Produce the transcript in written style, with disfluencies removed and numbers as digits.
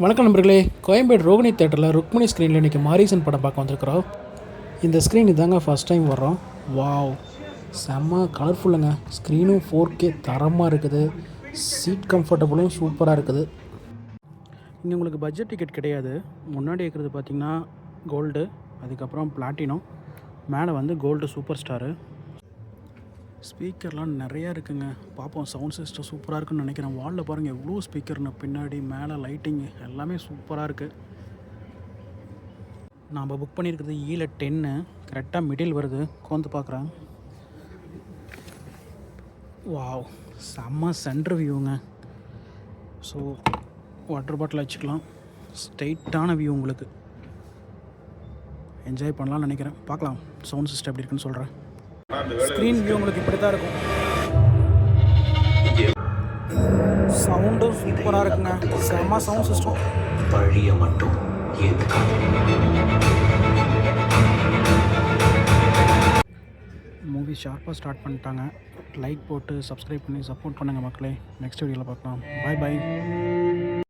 வணக்கம் நண்பர்களே. கோயம்பேடு ரோகிணி தேட்டரில் ருக்மணி ஸ்க்ரீனில் இன்றைக்கி மாரீசன் படம் பார்க்க வந்திருக்கிறோம். இந்த ஸ்க்ரீன் இதாங்க ஃபஸ்ட் டைம் வர்றோம். வாவ், செம்ம கலர்ஃபுல்லுங்க. ஸ்க்ரீனும் 4K தரமாக இருக்குது. சீட் கம்ஃபர்டபுளும் சூப்பராக இருக்குது. இங்கே உங்களுக்கு பட்ஜெட் டிக்கெட் கிடையாது. முன்னாடி இருக்கிறது பார்த்திங்கன்னா கோல்டு, அதுக்கப்புறம் பிளாட்டினம், மேலே வந்து கோல்டு சூப்பர் ஸ்டாரு. ஸ்பீக்கர்லாம் நிறையா இருக்குங்க. பார்ப்போம். சவுண்ட் சிஸ்டம் சூப்பராக இருக்குன்னு நினைக்கிறேன். வாலில் பாருங்கள் எவ்வளோ ஸ்பீக்கர்னு, பின்னாடி மேலே லைட்டிங்கு எல்லாமே சூப்பராக இருக்குது. நாம் புக் பண்ணியிருக்கிறது ஈல 10, கரெக்டாக மிடில் வருது. உட்காந்து பார்க்குறேன். வாவ், செம்ம சென்டர் வியூங்க. ஸோ வாட்டர் பாட்டில் வச்சுக்கலாம். ஸ்ட்ரெயிட்டான வியூ உங்களுக்கு. என்ஜாய் பண்ணலாம்னு நினைக்கிறேன். பார்க்கலாம் சவுண்ட் சிஸ்டம் எப்படி இருக்குன்னு சொல்கிறேன். ஸ்க்ரீன் வியூ உங்களுக்கு இப்படி தான் இருக்கும். சவுண்டும் சூப்பராக இருக்குங்க. செம்ம சவுண்ட் சிஸ்டம். வழியை மட்டும் மூவி ஷார்ப்பாக ஸ்டார்ட் பண்ணிட்டாங்க. லைக் போட்டு சப்ஸ்கிரைப் பண்ணி சப்போர்ட் பண்ணுங்கள் மக்களே. நெக்ஸ்ட் வீடியோவில் பார்க்கலாம். பாய் பாய்.